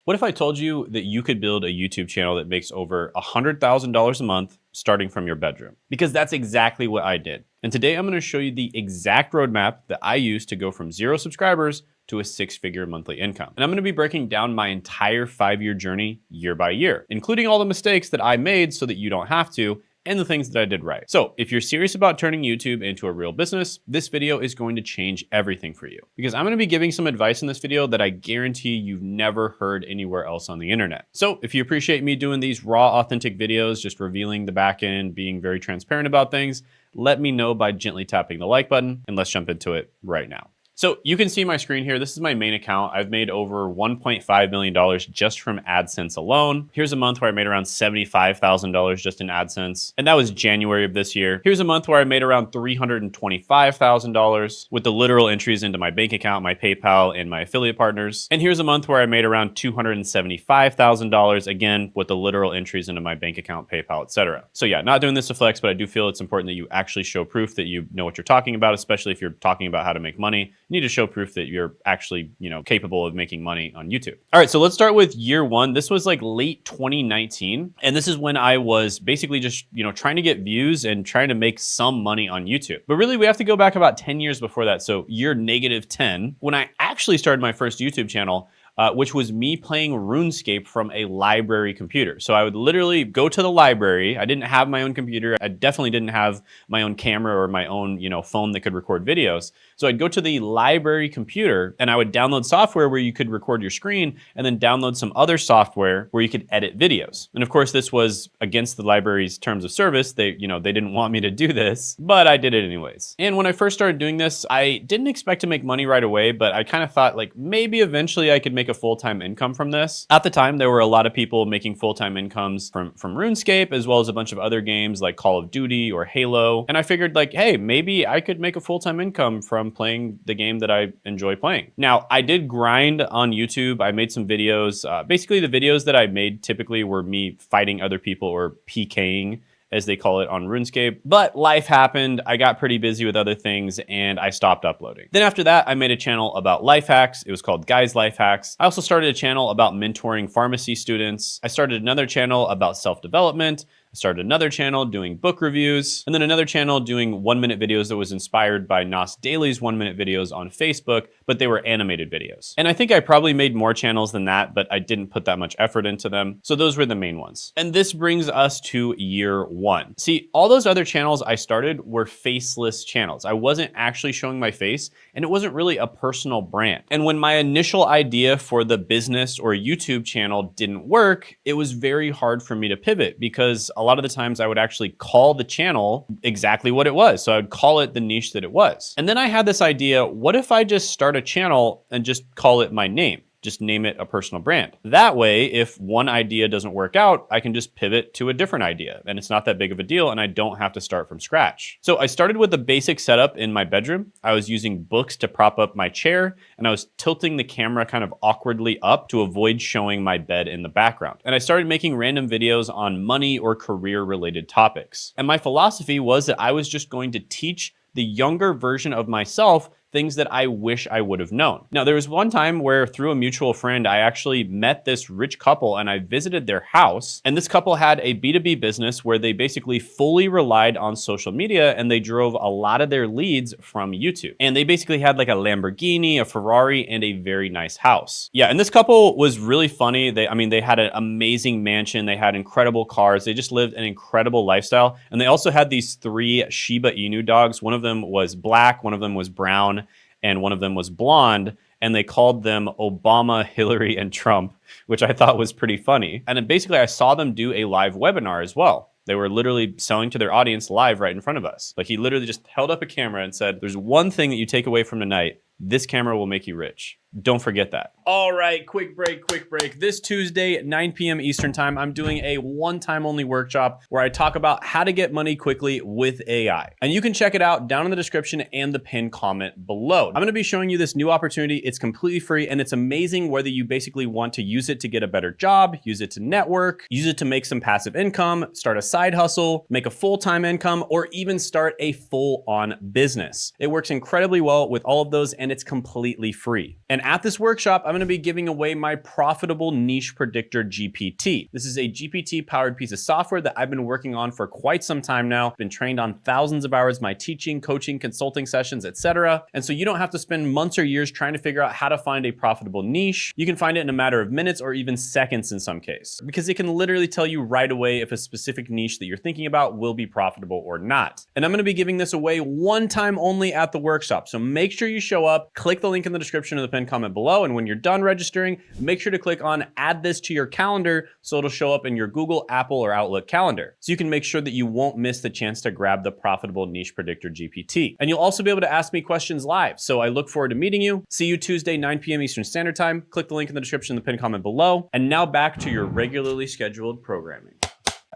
What if I told you that you could build a YouTube channel that makes over $100,000 a month starting from your bedroom? Because that's exactly what I did. And today I'm going to show you the exact roadmap that I used to go from 0 subscribers to a 6-figure monthly income. And I'm going to be breaking down my entire 5-year journey year by year, including all the mistakes that I made so that you don't have to, and the things that I did right. So if you're serious about turning YouTube into a real business, this video is going to change everything for you, because I'm going to be giving some advice in this video that I guarantee you've never heard anywhere else on the internet. So if you appreciate me doing these raw, authentic videos, just revealing the back end, being very transparent about things, let me know by gently tapping the like button, and let's jump into it right now. So you can see my screen here. This is my main account. I've made over $1.5 million just from AdSense alone. Here's a month where I made around $75,000 just in AdSense. And that was January of this year. Here's a month where I made around $325,000 with the literal entries into my bank account, my PayPal, and my affiliate partners. And here's a month where I made around $275,000, again, with the literal entries into my bank account, PayPal, etc. So yeah, not doing this to flex, but I do feel it's important that you actually show proof that you know what you're talking about, especially if you're talking about how to make money. You need to show proof that you're actually, capable of making money on YouTube. All right, so let's start with year one. This was like late 2019. And this is when I was basically just, trying to get views and trying to make some money on YouTube. But really, we have to go back about 10 years before that. So year -10, when I actually started my first YouTube channel, which was me playing RuneScape from a library computer. So I would literally go to the library. I didn't have my own computer. I definitely didn't have my own camera or my own, phone that could record videos. So I'd go to the library computer and I would download software where you could record your screen, and then download some other software where you could edit videos. And of course, this was against the library's terms of service. They didn't want me to do this, but I did it anyways. And when I first started doing this, I didn't expect to make money right away, but I kind of thought like maybe eventually I could make a full-time income from this. At the time, there were a lot of people making full-time incomes from RuneScape, as well as a bunch of other games like Call of Duty or Halo. And I figured like, hey, maybe I could make a full-time income from playing the game that I enjoy playing. Now, I did grind on YouTube. I made some videos. Basically, the videos that I made typically were me fighting other people, or PKing, as they call it on RuneScape. But life happened, I got pretty busy with other things, and I stopped uploading. Then after that, I made a channel about life hacks. It was called Guys Life Hacks. I also started a channel about mentoring pharmacy students. I started another channel about self-development. I started another channel doing book reviews, and then another channel doing 1-minute videos that was inspired by Nas Daly's 1-minute videos on Facebook, but they were animated videos. And I think I probably made more channels than that, but I didn't put that much effort into them. So those were the main ones. And this brings us to year one. See, all those other channels I started were faceless channels. I wasn't actually showing my face, and it wasn't really a personal brand. And when my initial idea for the business or YouTube channel didn't work, it was very hard for me to pivot, because a lot of the times I would actually call the channel exactly what it was. So I would call it the niche that it was. And then I had this idea, what if I just start a channel and just call it my name? Just name it a personal brand. That way, if one idea doesn't work out, I can just pivot to a different idea, and it's not that big of a deal, and I don't have to start from scratch. So I started with the basic setup in my bedroom. I was using books to prop up my chair, and I was tilting the camera kind of awkwardly up to avoid showing my bed in the background. And I started making random videos on money or career-related topics. And my philosophy was that I was just going to teach the younger version of myself things that I wish I would have known. Now, there was one time where through a mutual friend, I actually met this rich couple and I visited their house. And this couple had a B2B business where they basically fully relied on social media, and they drove a lot of their leads from YouTube. And they basically had like a Lamborghini, a Ferrari, and a very nice house. Yeah, and this couple was really funny. They had an amazing mansion. They had incredible cars. They just lived an incredible lifestyle. And they also had these 3 Shiba Inu dogs. One of them was black, one of them was brown, and one of them was blonde, and they called them Obama, Hillary, and Trump, which I thought was pretty funny. And then basically I saw them do a live webinar as well. They were literally selling to their audience live right in front of us. Like, he literally just held up a camera and said, there's one thing that you take away from tonight. This camera will make you rich. Don't forget that. All right, quick break. This Tuesday at 9 p.m. Eastern time, I'm doing a one-time only workshop where I talk about how to get money quickly with AI. And you can check it out down in the description and the pinned comment below. I'm gonna be showing you this new opportunity. It's completely free, and it's amazing whether you basically want to use it to get a better job, use it to network, use it to make some passive income, start a side hustle, make a full-time income, or even start a full-on business. It works incredibly well with all of those, and and it's completely free. And at this workshop, I'm gonna be giving away my Profitable Niche Predictor GPT. This is a GPT-powered piece of software that I've been working on for quite some time now. Been trained on thousands of hours, my teaching, coaching, consulting sessions, etc. And so you don't have to spend months or years trying to figure out how to find a profitable niche. You can find it in a matter of minutes or even seconds in some case, because it can literally tell you right away if a specific niche that you're thinking about will be profitable or not. And I'm gonna be giving this away one time only at the workshop. So make sure you show up, click the link in the description of the pinned comment below. And when you're done registering, make sure to click on add this to your calendar so it'll show up in your Google, Apple, or Outlook calendar. So you can make sure that you won't miss the chance to grab the Profitable Niche Predictor GPT. And you'll also be able to ask me questions live. So I look forward to meeting you. See you Tuesday, 9 p.m. Eastern Standard Time. Click the link in the description of the pinned comment below. And now back to your regularly scheduled programming.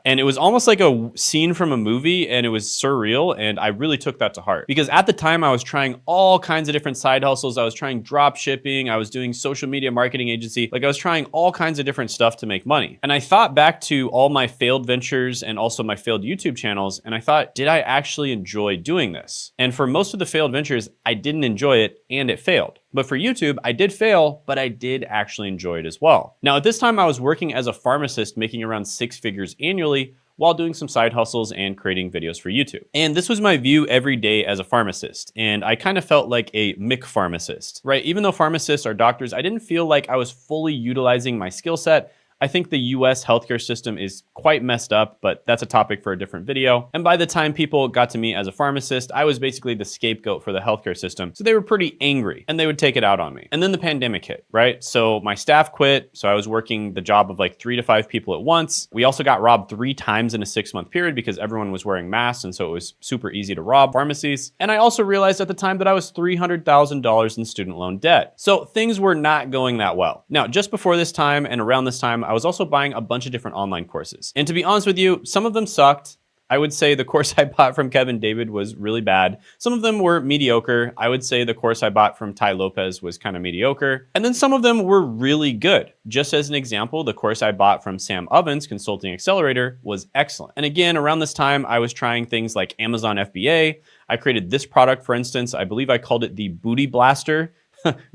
And it was almost like a scene from a movie, and it was surreal, and I really took that to heart. Because at the time, I was trying all kinds of different side hustles. I was trying drop shipping, I was doing social media marketing agency. Like, I was trying all kinds of different stuff to make money. And I thought back to all my failed ventures and also my failed YouTube channels, and I thought, did I actually enjoy doing this? And for most of the failed ventures, I didn't enjoy it, and it failed. But for YouTube, I did fail, but I did actually enjoy it as well. Now, at this time, I was working as a pharmacist, making around 6 figures annually while doing some side hustles and creating videos for YouTube. And this was my view every day as a pharmacist. And I kind of felt like a McPharmacist, right? Even though pharmacists are doctors, I didn't feel like I was fully utilizing my skill set. I think the US healthcare system is quite messed up, but that's a topic for a different video. And by the time people got to me as a pharmacist, I was basically the scapegoat for the healthcare system. So they were pretty angry and they would take it out on me. And then the pandemic hit, right? So my staff quit. So I was working the job of like 3 to 5 people at once. We also got robbed 3 times in a 6-month period because everyone was wearing masks. And so it was super easy to rob pharmacies. And I also realized at the time that I was $300,000 in student loan debt. So things were not going that well. Now, just before this time and around this time, I was also buying a bunch of different online courses. And to be honest with you, some of them sucked. I would say the course I bought from Kevin David was really bad. Some of them were mediocre. I would say the course I bought from Ty Lopez was kind of mediocre. And then some of them were really good. Just as an example, the course I bought from Sam Ovens, Consulting Accelerator, was excellent. And again, around this time, I was trying things like Amazon FBA. I created this product, for instance. I believe I called it the Booty Blaster.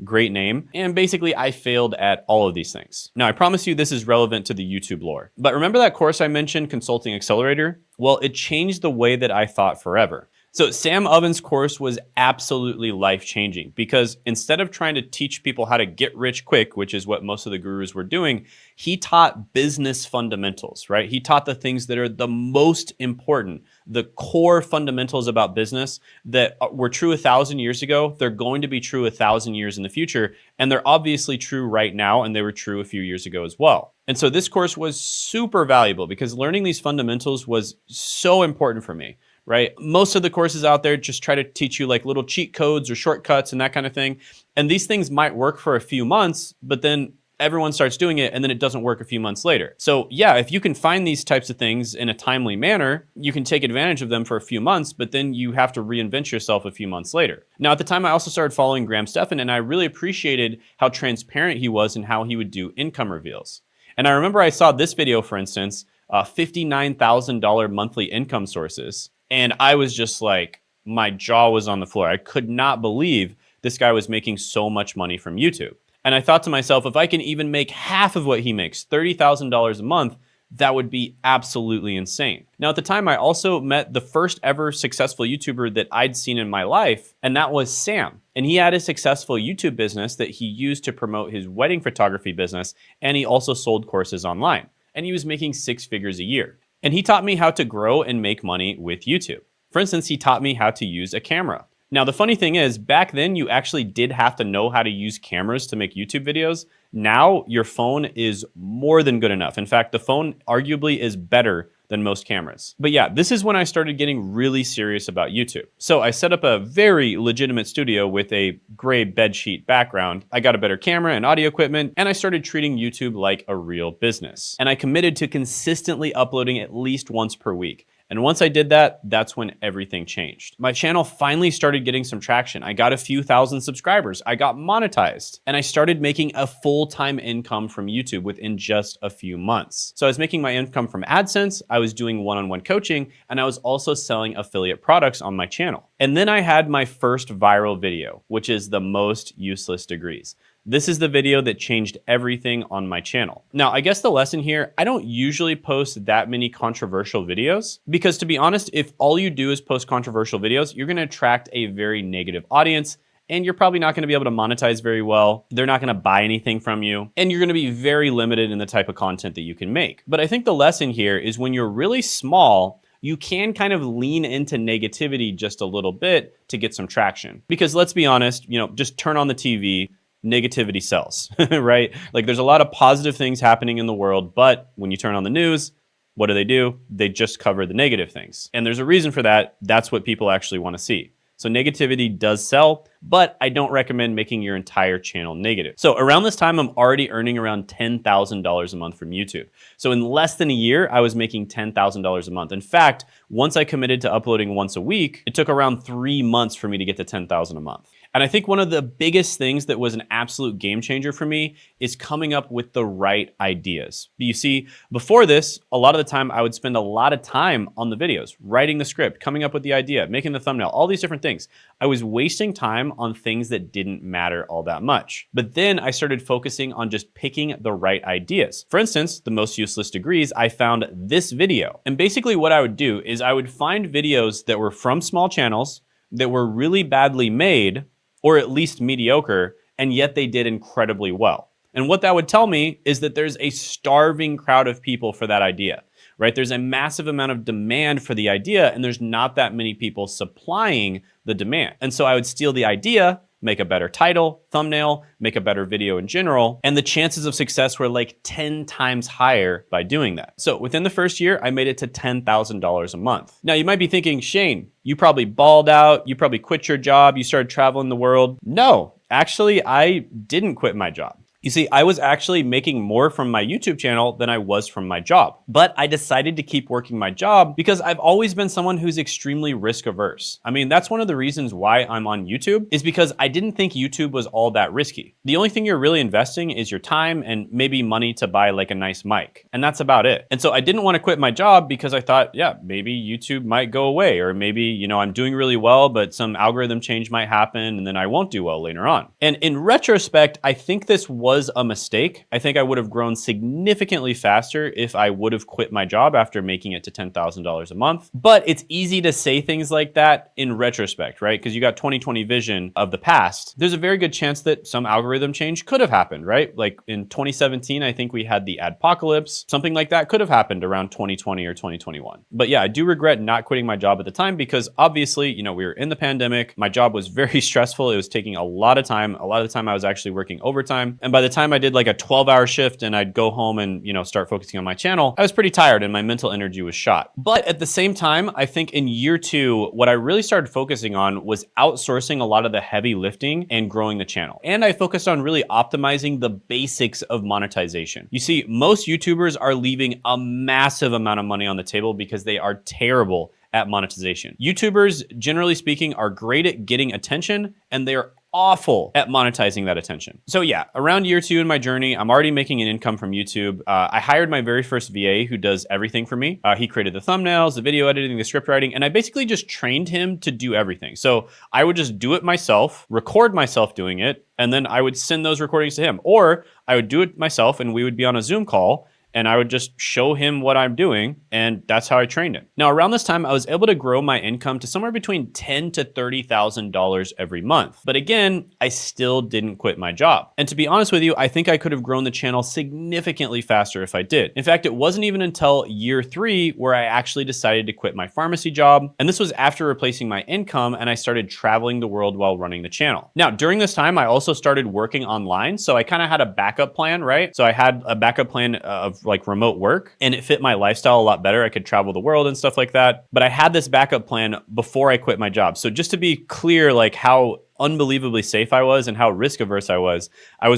Great name. And basically I failed at all of these things. Now I promise you this is relevant to the YouTube lore. But remember that course I mentioned, Consulting Accelerator? Well, it changed the way that I thought forever. So Sam Ovens' course was absolutely life-changing because instead of trying to teach people how to get rich quick, which is what most of the gurus were doing, he taught business fundamentals, right? He taught the things that are the most important, the core fundamentals about business that were true 1,000 years ago. They're going to be true 1,000 years in the future. And they're obviously true right now, and they were true a few years ago as well. And so this course was super valuable because learning these fundamentals was so important for me. Right? Most of the courses out there just try to teach you like little cheat codes or shortcuts and that kind of thing. And these things might work for a few months, but then everyone starts doing it and then it doesn't work a few months later. So yeah, if you can find these types of things in a timely manner, you can take advantage of them for a few months, but then you have to reinvent yourself a few months later. Now, at the time, I also started following Graham Stephan, and I really appreciated how transparent he was and how he would do income reveals. And I remember I saw this video, for instance, $59,000 monthly income sources. And I was just like, my jaw was on the floor. I could not believe this guy was making so much money from YouTube. And I thought to myself, if I can even make half of what he makes, $30,000 a month, that would be absolutely insane. Now, at the time, I also met the first ever successful YouTuber that I'd seen in my life, and that was Sam. And he had a successful YouTube business that he used to promote his wedding photography business, and he also sold courses online. And he was making 6 figures a year. And he taught me how to grow and make money with YouTube. For instance, he taught me how to use a camera. Now, the funny thing is, back then, you actually did have to know how to use cameras to make YouTube videos. Now, your phone is more than good enough. In fact, the phone arguably is better than most cameras. But yeah, this is when I started getting really serious about YouTube. So I set up a very legitimate studio with a gray bedsheet background. I got a better camera and audio equipment, and I started treating YouTube like a real business. And I committed to consistently uploading at least once per week. And once I did that, that's when everything changed. My channel finally started getting some traction. I got a few thousand subscribers. I got monetized, and I started making a full-time income from YouTube within just a few months. So I was making my income from AdSense, I was doing one-on-one coaching, and I was also selling affiliate products on my channel. And then I had my first viral video, which is the most useless degrees. This is the video that changed everything on my channel. Now, I guess the lesson here, I don't usually post that many controversial videos because, to be honest, if all you do is post controversial videos, you're gonna attract a very negative audience, and you're probably not gonna be able to monetize very well. They're not gonna buy anything from you, and you're gonna be very limited in the type of content that you can make. But I think the lesson here is when you're really small, you can kind of lean into negativity just a little bit to get some traction. Because let's be honest, just turn on the TV, negativity sells, right? Like there's a lot of positive things happening in the world, but when you turn on the news, what do? They just cover the negative things. And there's a reason for that. That's what people actually want to see. So negativity does sell, but I don't recommend making your entire channel negative. So around this time, I'm already earning around $10,000 a month from YouTube. So in less than a year, I was making $10,000 a month. In fact, once I committed to uploading once a week, it took around 3 months for me to get to $10,000 a month. And I think one of the biggest things that was an absolute game changer for me is coming up with the right ideas. You see, before this, a lot of the time I would spend a lot of time on the videos, writing the script, coming up with the idea, making the thumbnail, all these different things. I was wasting time on things that didn't matter all that much. But then I started focusing on just picking the right ideas. For instance, the most useless degrees, I found this video. And basically what I would do is I would find videos that were from small channels that were really badly made, or at least mediocre, and yet they did incredibly well. And what that would tell me is that there's a starving crowd of people for that idea, right? There's a massive amount of demand for the idea, and there's not that many people supplying the demand. And so I would steal the idea, make a better title, thumbnail, make a better video in general, and the chances of success were like 10 times higher by doing that. So within the first year, I made it to $10,000 a month. Now you might be thinking, Shane, you probably balled out, you probably quit your job, you started traveling the world. No, actually, I didn't quit my job. You see, I was actually making more from my YouTube channel than I was from my job. But I decided to keep working my job because I've always been someone who's extremely risk averse. I mean, that's one of the reasons why I'm on YouTube, is because I didn't think YouTube was all that risky. The only thing you're really investing is your time and maybe money to buy like a nice mic. And that's about it. And so I didn't want to quit my job because I thought, yeah, maybe YouTube might go away, or maybe, I'm doing really well, but some algorithm change might happen and then I won't do well later on. And in retrospect, I think this was a mistake. I think I would have grown significantly faster if I would have quit my job after making it to $10,000 a month. But it's easy to say things like that in retrospect, right? Because you got 2020 vision of the past. There's a very good chance that some algorithm change could have happened, right? Like in 2017, I think we had the adpocalypse. Something like that could have happened around 2020 or 2021. But yeah, I do regret not quitting my job at the time because obviously, we were in the pandemic. My job was very stressful. It was taking a lot of time. A lot of the time I was actually working overtime. And by the time I did like a 12-hour shift and I'd go home and, start focusing on my channel, I was pretty tired and my mental energy was shot. But at the same time, I think in year 2, what I really started focusing on was outsourcing a lot of the heavy lifting and growing the channel. And I focused on really optimizing the basics of monetization. You see, most YouTubers are leaving a massive amount of money on the table because they are terrible at monetization. YouTubers, generally speaking, are great at getting attention, and they're awful at monetizing that attention. So yeah, around year 2 in my journey, I'm already making an income from YouTube. I hired my very first VA who does everything for me. He created the thumbnails, the video editing, the script writing, and I basically just trained him to do everything. So I would just do it myself, record myself doing it, and then I would send those recordings to him. Or I would do it myself and we would be on a Zoom call and I would just show him what I'm doing, and that's how I trained him. Now, around this time, I was able to grow my income to somewhere between $10,000 to $30,000 every month. But again, I still didn't quit my job. And to be honest with you, I think I could have grown the channel significantly faster if I did. In fact, it wasn't even until year 3 where I actually decided to quit my pharmacy job. And this was after replacing my income, and I started traveling the world while running the channel. Now, during this time, I also started working online. So I kind of had a backup plan, right? So I had a backup plan of like remote work, and it fit my lifestyle a lot better. I could travel the world and stuff like that. But I had this backup plan before I quit my job. So just to be clear, like how unbelievably safe I was and how risk averse I was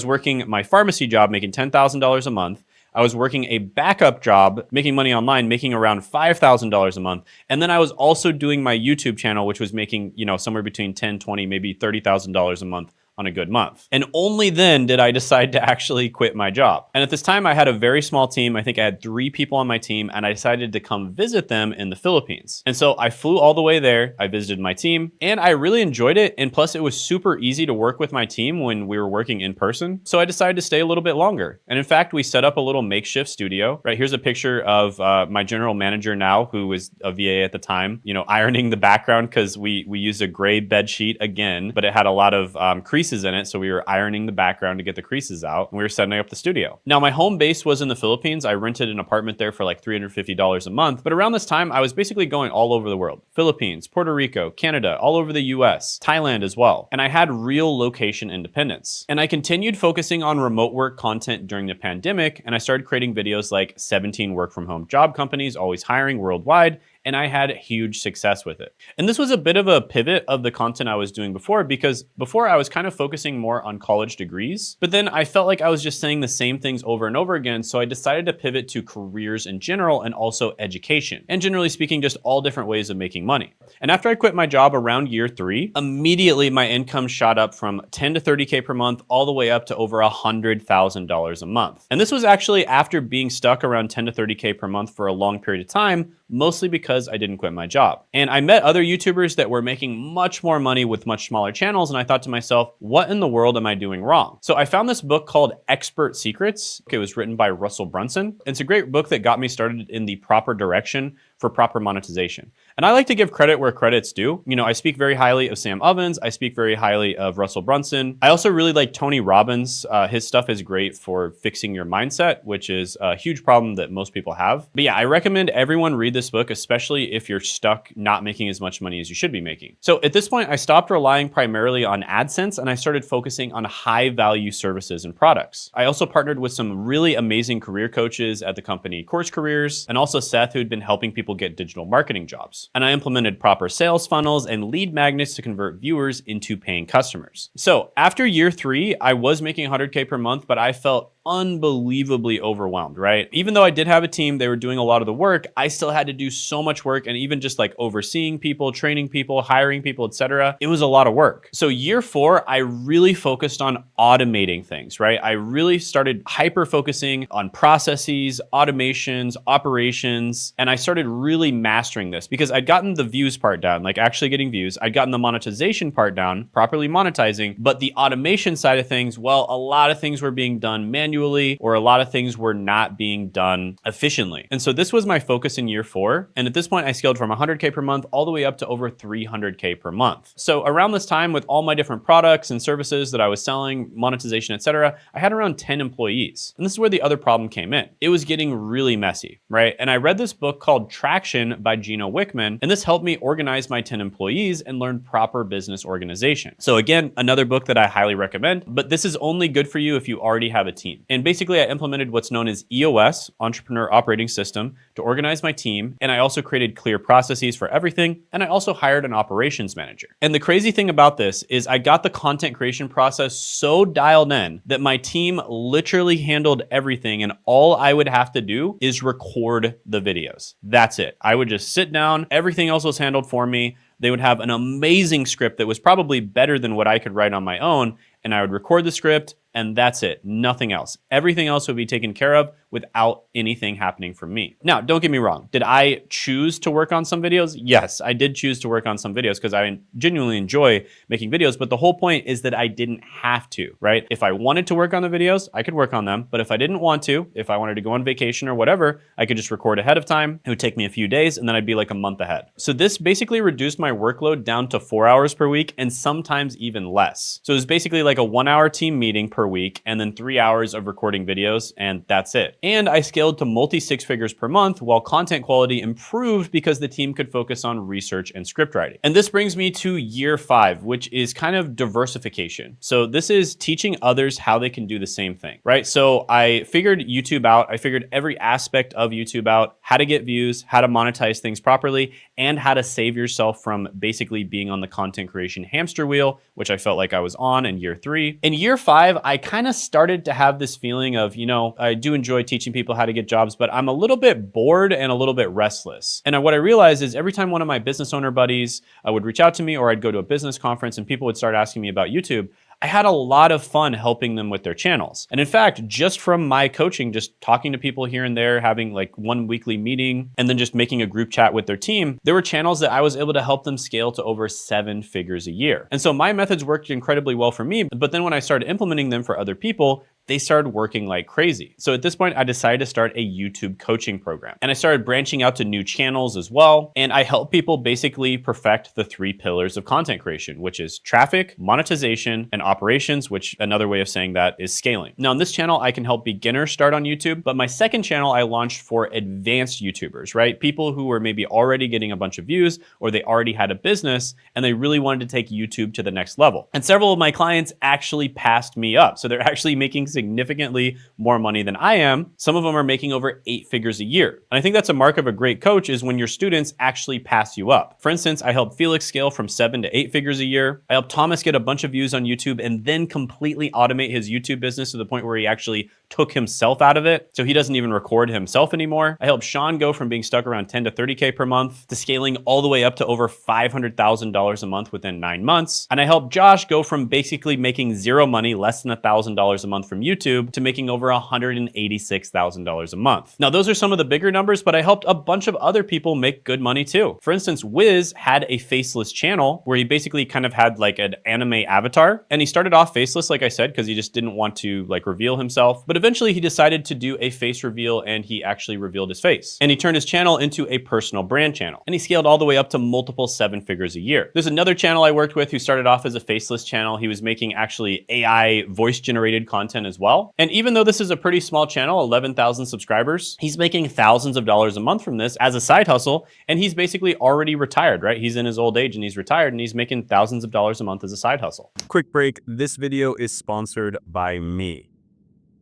working my pharmacy job, making $10,000 a month. I was working a backup job, making money online, making around $5,000 a month. And then I was also doing my YouTube channel, which was making, somewhere between 10, 20, maybe $30,000 a month on a good month. And only then did I decide to actually quit my job. And at this time, I had a very small team. I think I had 3 people on my team, and I decided to come visit them in the Philippines. And so I flew all the way there. I visited my team, and I really enjoyed it. And plus, it was super easy to work with my team when we were working in person. So I decided to stay a little bit longer. And in fact, we set up a little makeshift studio. Right here's a picture of my general manager now, who was a VA at the time, ironing the background because we used a gray bed sheet again, but it had a lot of creases in it. So we were ironing the background to get the creases out, and we were setting up the studio. Now, my home base was in the Philippines. I rented an apartment there for like $350 a month. But around this time, I was basically going all over the world: Philippines, Puerto Rico, Canada, all over the US, Thailand as well. And I had real location independence. And I continued focusing on remote work content during the pandemic. And I started creating videos like 17 work from home job companies, always hiring worldwide. And I had huge success with it. And this was a bit of a pivot of the content I was doing before, because before I was kind of focusing more on college degrees, but then I felt like I was just saying the same things over and over again. So I decided to pivot to careers in general and also education. And generally speaking, just all different ways of making money. And after I quit my job around year 3, immediately my income shot up from 10 to 30K per month all the way up to over $100,000 a month. And this was actually after being stuck around 10 to 30K per month for a long period of time, mostly because I didn't quit my job. And I met other YouTubers that were making much more money with much smaller channels. And I thought to myself, what in the world am I doing wrong? So I found this book called Expert Secrets. It was written by Russell Brunson. It's a great book that got me started in the proper direction for proper monetization. And I like to give credit where credit's due. I speak very highly of Sam Ovens. I speak very highly of Russell Brunson. I also really like Tony Robbins. His stuff is great for fixing your mindset, which is a huge problem that most people have. But yeah, I recommend everyone read this book, especially if you're stuck not making as much money as you should be making. So at this point, I stopped relying primarily on AdSense, and I started focusing on high value services and products. I also partnered with some really amazing career coaches at the company Course Careers, and also Seth, who'd been helping people get digital marketing jobs. And I implemented proper sales funnels and lead magnets to convert viewers into paying customers. So after year 3, I was making 100K per month, but I felt unbelievably overwhelmed, right? Even though I did have a team, they were doing a lot of the work, I still had to do so much work, and even just like overseeing people, training people, hiring people, etc. It was a lot of work. So year 4, I really focused on automating things, right? I really started hyper focusing on processes, automations, operations, and I started really mastering this because I'd gotten the views part down, like actually getting views. I'd gotten the monetization part down, properly monetizing, but the automation side of things, well, a lot of things were being done manually, or a lot of things were not being done efficiently. And so this was my focus in year 4. And at this point, I scaled from 100K per month all the way up to over 300K per month. So around this time, with all my different products and services that I was selling, monetization, etc., I had around 10 employees. And this is where the other problem came in. It was getting really messy, right? And I read this book called Traction by Gino Wickman, and this helped me organize my 10 employees and learn proper business organization. So again, another book that I highly recommend, but this is only good for you if you already have a team. And basically, I implemented what's known as EOS, Entrepreneur Operating System, to organize my team. And I also created clear processes for everything. And I also hired an operations manager. And the crazy thing about this is I got the content creation process so dialed in that my team literally handled everything. And all I would have to do is record the videos. That's it. I would just sit down. Everything else was handled for me. They would have an amazing script that was probably better than what I could write on my own. And I would record the script, and that's it. Nothing else. Everything else would be taken care of without anything happening from me. Now, don't get me wrong. Did I choose to work on some videos? Yes, I did choose to work on some videos because I genuinely enjoy making videos. But the whole point is that I didn't have to, right? If I wanted to work on the videos, I could work on them. But if I didn't want to, if I wanted to go on vacation or whatever, I could just record ahead of time. It would take me a few days, and then I'd be like a month ahead. So this basically reduced my workload down to 4 hours per week, and sometimes even less. So it was basically like a 1-hour team meeting per week, and then 3 hours of recording videos, and that's it. And I scaled to multi-6 figures per month while content quality improved because the team could focus on research and script writing. And this brings me to year 5, which is kind of diversification. So this is teaching others how they can do the same thing, right? So I figured YouTube out. I figured every aspect of YouTube out, how to get views, how to monetize things properly, and how to save yourself from basically being on the content creation hamster wheel, which I felt like I was on in year 3. In year 5, I kind of started to have this feeling of, I do enjoy teaching people how to get jobs, but I'm a little bit bored and a little bit restless. And what I realized is every time one of my business owner buddies would reach out to me, or I'd go to a business conference and people would start asking me about YouTube, I had a lot of fun helping them with their channels. And in fact, just from my coaching, just talking to people here and there, having like one weekly meeting, and then just making a group chat with their team, there were channels that I was able to help them scale to over 7 figures a year. And so my methods worked incredibly well for me, but then when I started implementing them for other people, they started working like crazy. So at this point, I decided to start a YouTube coaching program. And I started branching out to new channels as well. And I help people basically perfect the 3 pillars of content creation, which is traffic, monetization, and operations, which another way of saying that is scaling. Now, on this channel, I can help beginners start on YouTube, but my second channel I launched for advanced YouTubers, right? People who were maybe already getting a bunch of views, or they already had a business and they really wanted to take YouTube to the next level. And several of my clients actually passed me up. So they're actually making significantly more money than I am. Some of them are making over 8 figures a year. And I think that's a mark of a great coach, is when your students actually pass you up. For instance, I helped Felix scale from 7 to 8 figures a year. I helped Thomas get a bunch of views on YouTube and then completely automate his YouTube business to the point where he actually took himself out of it. So he doesn't even record himself anymore. I helped Sean go from being stuck around 10 to 30K per month to scaling all the way up to over $500,000 a month within 9 months. And I helped Josh go from basically making zero money, less than $1,000 a month from YouTube, to making over $186,000 a month. Now, those are some of the bigger numbers, but I helped a bunch of other people make good money too. For instance, Wiz had a faceless channel where he basically kind of had like an anime avatar, and he started off faceless, like I said, because he just didn't want to like reveal himself. But eventually he decided to do a face reveal, and he actually revealed his face. And he turned his channel into a personal brand channel, and he scaled all the way up to multiple 7 figures a year. There's another channel I worked with who started off as a faceless channel. He was making actually AI voice generated content as well. And even though this is a pretty small channel, 11,000 subscribers, he's making thousands of dollars a month from this as a side hustle. And he's basically already retired, right? He's in his old age and he's retired, and he's making thousands of dollars a month as a side hustle. Quick break. This video is sponsored by me.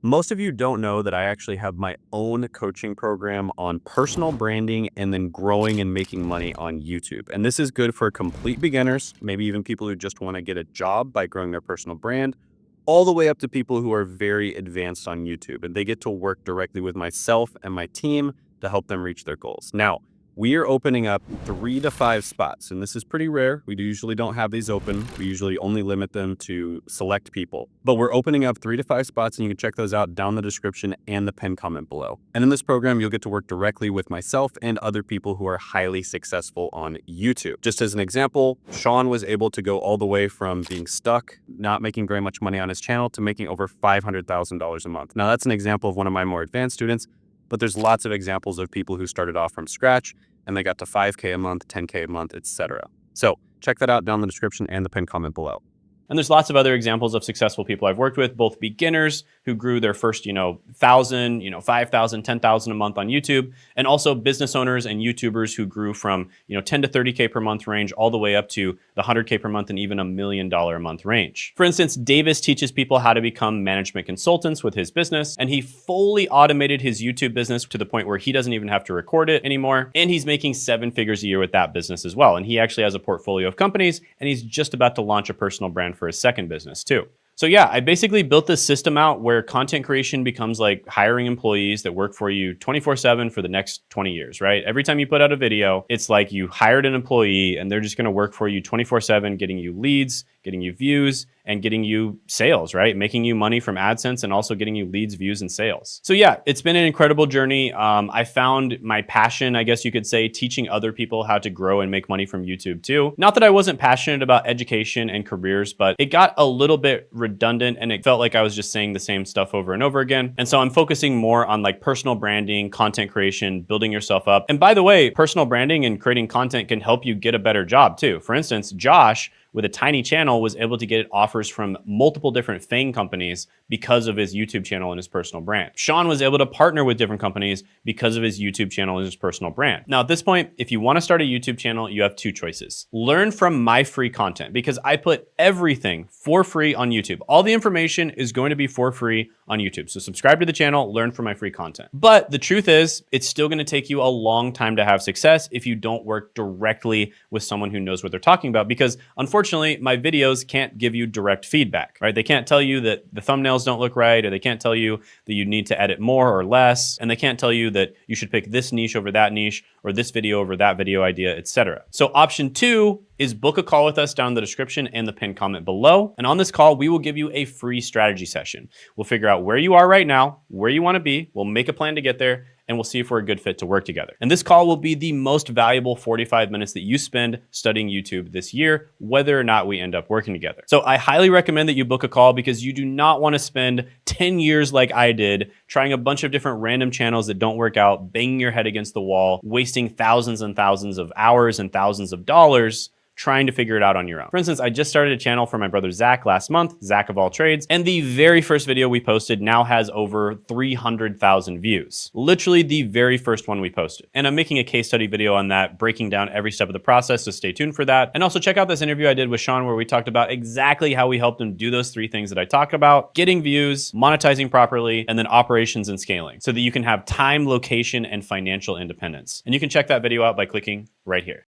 Most of you don't know that I actually have my own coaching program on personal branding and then growing and making money on YouTube. And this is good for complete beginners, maybe even people who just want to get a job by growing their personal brand, all the way up to people who are very advanced on YouTube. And they get to work directly with myself and my team to help them reach their goals. Now, we are opening up 3 to 5 spots, and this is pretty rare. We usually don't have these open. We usually only limit them to select people. But we're opening up 3 to 5 spots, and you can check those out down in the description and the pinned comment below. And in this program, you'll get to work directly with myself and other people who are highly successful on YouTube. Just as an example, Sean was able to go all the way from being stuck, not making very much money on his channel, to making over $500,000 a month. Now, that's an example of one of my more advanced students, but there's lots of examples of people who started off from scratch and they got to 5K a month, 10K a month, etc. So check that out down in the description and the pinned comment below. And there's lots of other examples of successful people I've worked with, both beginners who grew their first, 1,000, 5,000, 10,000 a month on YouTube, and also business owners and YouTubers who grew from, 10 to 30K per month range all the way up to the 100K per month and even $1 million a month range. For instance, Davis teaches people how to become management consultants with his business, and he fully automated his YouTube business to the point where he doesn't even have to record it anymore. And he's making 7 figures a year with that business as well. And he actually has a portfolio of companies, and he's just about to launch a personal brand for his second business too. So yeah, I basically built this system out where content creation becomes like hiring employees that work for you 24/7 for the next 20 years, right? Every time you put out a video, it's like you hired an employee and they're just going to work for you 24/7, getting you leads, getting you views, and getting you sales, right? Making you money from AdSense and also getting you leads, views, and sales. So yeah, it's been an incredible journey. I found my passion, I guess you could say, teaching other people how to grow and make money from YouTube too. Not that I wasn't passionate about education and careers, but it got a little bit redundant and it felt like I was just saying the same stuff over and over again. And so I'm focusing more on like personal branding, content creation, building yourself up. And by the way, personal branding and creating content can help you get a better job too. For instance, Josh, with a tiny channel, was able to get offers from multiple different FANG companies because of his YouTube channel and his personal brand. Sean was able to partner with different companies because of his YouTube channel and his personal brand. Now, at this point, if you want to start a YouTube channel, you have 2 choices. Learn from my free content, because I put everything for free on YouTube. All the information is going to be for free on YouTube. So subscribe to the channel, learn from my free content. But the truth is, it's still going to take you a long time to have success if you don't work directly with someone who knows what they're talking about, because unfortunately, unfortunately, my videos can't give you direct feedback, right? They can't tell you that the thumbnails don't look right, or they can't tell you that you need to edit more or less, and they can't tell you that you should pick this niche over that niche, or this video over that video idea, etc. So option 2 is book a call with us down in the description and the pinned comment below. And on this call, we will give you a free strategy session. We'll figure out where you are right now, where you want to be. We'll make a plan to get there, and we'll see if we're a good fit to work together. And this call will be the most valuable 45 minutes that you spend studying YouTube this year, whether or not we end up working together. So I highly recommend that you book a call, because you do not want to spend 10 years like I did, trying a bunch of different random channels that don't work out, banging your head against the wall, wasting thousands and thousands of hours and thousands of dollars trying to figure it out on your own. For instance, I just started a channel for my brother Zach last month, Zach of All Trades, and the very first video we posted now has over 300,000 views. Literally the very first one we posted. And I'm making a case study video on that, breaking down every step of the process, so stay tuned for that. And also check out this interview I did with Sean, where we talked about exactly how we helped him do those 3 things that I talk about: getting views, monetizing properly, and then operations and scaling, so that you can have time, location, and financial independence. And you can check that video out by clicking right here.